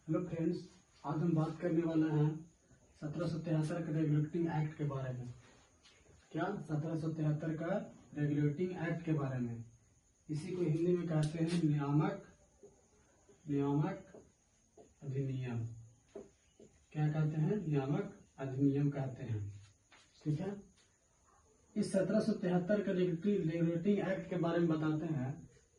Hello friends, आज हम बात करने वाले हैं 1773 के रेगुलेटिंग एक्ट के बारे में। क्या 1773 का रेगुलेटिंग एक्ट के बारे में, इसी को हिंदी में कहते हैं नियामक अधिनियम। क्या कहते हैं? नियामक अधिनियम कहते हैं। ठीक है, इस 1773 के रेगुलेटिंग एक्ट के बारे में बताते हैं।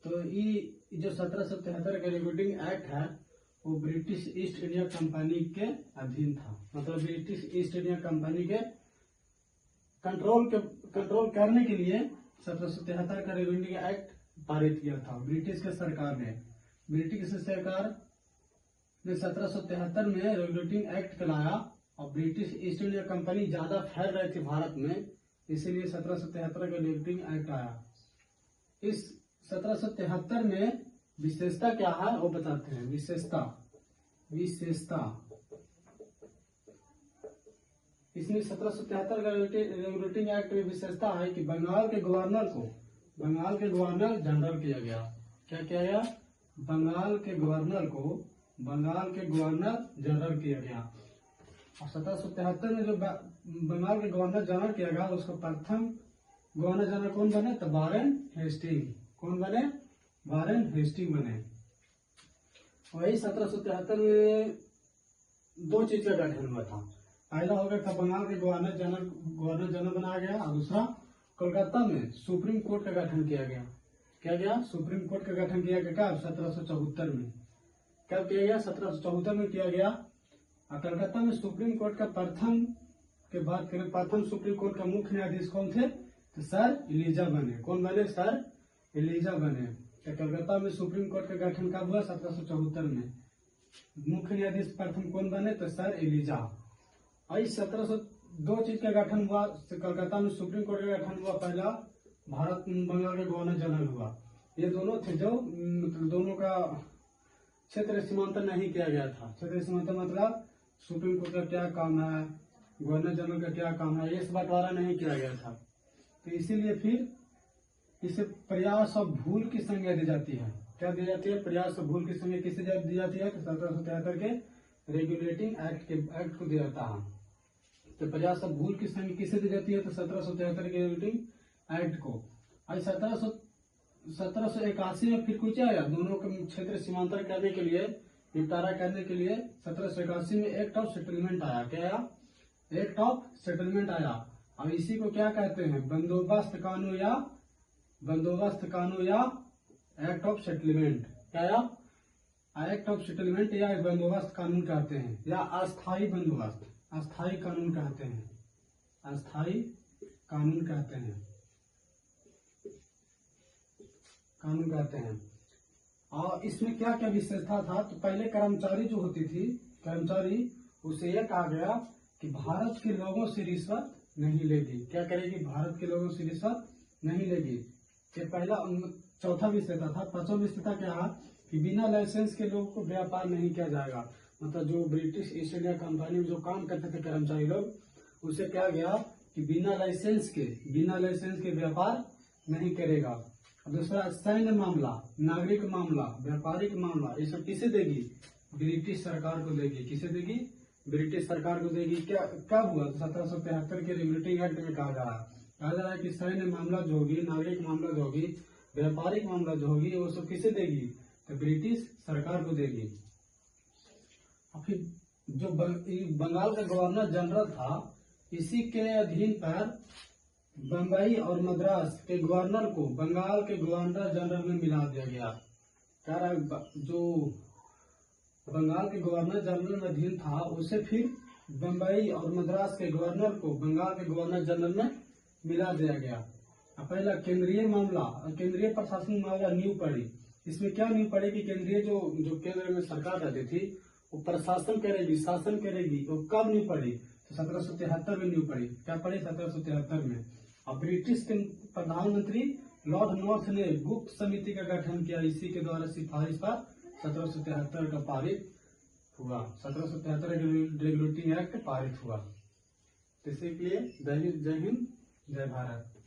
तो ये जो 1773 का रेगुलेटिंग एक्ट है वो ब्रिटिश ईस्ट इंडिया कंपनी के अधीन था। मतलब ब्रिटिश ईस्ट इंडिया कंपनी के कंट्रोल करने के लिए 1773 का रेगुलेटिंग एक्ट पारित किया था ब्रिटिश के सरकार ने। ब्रिटिश सरकार ने 1773 में रेगुलेटिंग एक्ट लाया और ब्रिटिश ईस्ट इंडिया कंपनी ज्यादा फैल रही थी भारत में, इसीलिए 1773 का रेगुलेटिंग एक्ट आया। इस 1773 में विशेषता क्या है वो बताते हैं। विशेषता इसमें 1773 का रेगुलेटिंग एक्ट में विशेषता है कि बंगाल के गवर्नर जनरल किया गया। क्या किया गया? बंगाल के गवर्नर जनरल किया गया। और 1773 में जो बंगाल के गवर्नर जनरल किया गया उसको प्रथम गवर्नर जनरल कौन बने? तो वारेन हेस्टिंग। कौन बने? वारेन हेस्टिंग बने। वही 1773 में दो चीज का गठन हुआ था। पहला हो गया था बंगाल के गवर्नर जनरल बनाया गया और दूसरा कोलकाता में सुप्रीम कोर्ट का गठन किया गया। क्या गया? सुप्रीम कोर्ट का गठन किया गया। कब? 1774 में। कब किया गया? 1774 में किया गया। और कलकत्ता में सुप्रीम कोर्ट का प्रथम सुप्रीम कोर्ट का मुख्य न्यायाधीश कौन थे? तो सर एलिजा बने। कौन बने? सर एलिजा बने। तो कलकत्ता में सुप्रीम कोर्ट का गठन कब हुआ? 1774 में। मुख्य न्यायाधीश प्रथम कौन बने? तो सर एलिजा। और इस 1702 चीज का गठन हुआ। कलकत्ता में सुप्रीम कोर्ट का गठन हुआ। पहला भारत बंगाल के गवर्नर जनरल हुआ। ये दोनों थे जो दोनों का क्षेत्र सीमांकन नहीं किया गया था। क्षेत्र सीमांकन मतलब सुप्रीम कोर्ट का क्या काम है, गवर्नर जनरल का क्या काम है, ये सब बंटवारा नहीं किया गया था। तो इसीलिए फिर इसे प्रयास और भूल की संज्ञा दी जाती है। क्या दी जाती है? प्रयास और भूल की संज्ञा किसे दी जाती है? तो 1773 के रेगुलेटिंग एक्ट को दिया जाता है। तो प्रयास और भूल की संज्ञा किसे दी जाती है? तो 1773 के रेगुलेटिंग एक्ट को। आज 1781 में फिर कुछ आया, दोनों के क्षेत्र सीमांतर करने के लिए, निपटारा करने के लिए 1781 में एक्ट ऑफ सेटलमेंट आया। क्या आया? एक्ट ऑफ सेटलमेंट आया। और इसी को क्या कहते हैं? बंदोबस्त कानून या एक्ट ऑफ सेटलमेंट। क्या या? एक्ट ऑफ सेटलमेंट या बंदोबस्त कानून कहते हैं, या अस्थायी बंदोबस्त, अस्थायी कानून कहते हैं, अस्थायी कानून कहते हैं। और इसमें क्या क्या विशेषता था? तो पहले कर्मचारी जो होती थी, उसे यह कहा गया कि भारत के लोगों से रिश्वत नहीं लेगी। क्या करेगी? भारत के लोगों से रिश्वत नहीं लेगी। ये पहला चौथा विशेषता था। पांचवा विशेषता क्या है कि बिना लाइसेंस के लोगों को व्यापार नहीं किया जाएगा। मतलब जो ब्रिटिश ईस्ट इंडिया कंपनी में जो काम करते थे कर्मचारी लोग, उसे क्या गया कि बिना लाइसेंस के व्यापार नहीं करेगा। दूसरा सैन्य मामला, नागरिक मामला, व्यापारिक मामला, ये सब किसे देगी? ब्रिटिश सरकार को देगी। किसे देगी? ब्रिटिश सरकार को देगी। क्या कब हुआ? तो 1773 के रेगुलेटिंग एक्ट में कहा जा रहा है कि सैन्य मामला जो होगी, नागरिक मामला जो होगी, व्यापारिक मामला जो होगी, वो सब किसे देगी? तो ब्रिटिश सरकार को देगी। और फिर जो बंगाल का गवर्नर जनरल था, इसी के अधीन पर बम्बई और मद्रास के गवर्नर को बंगाल के गवर्नर जनरल में मिला दिया गया। कह रहा है जो बंगाल के गवर्नर जनरल में अधीन था, उसे फिर बम्बई और मद्रास के गवर्नर को बंगाल के गवर्नर जनरल में मिला दिया गया। पहला केंद्रीय मामला, केंद्रीय प्रशासन मामला नींव पड़ी। इसमें क्या नींव पड़ी कि केंद्रीय जो केंद्र में सरकार रहती थी वो प्रशासन करेगी, शासन करेगी। वो कब नींव पड़ी? तो 1773 में नींव पड़ी। क्या पड़ी? 1773 में। और ब्रिटिश के प्रधानमंत्री लॉर्ड नॉर्थ ने गुप्त समिति का गठन किया। इसी के द्वारा सिफारिश पर 1773 का पारित हुआ। 1773 रेगुलेटिंग एक्ट पारित हुआ। इसी के लिए जय हिंद, जय भारत।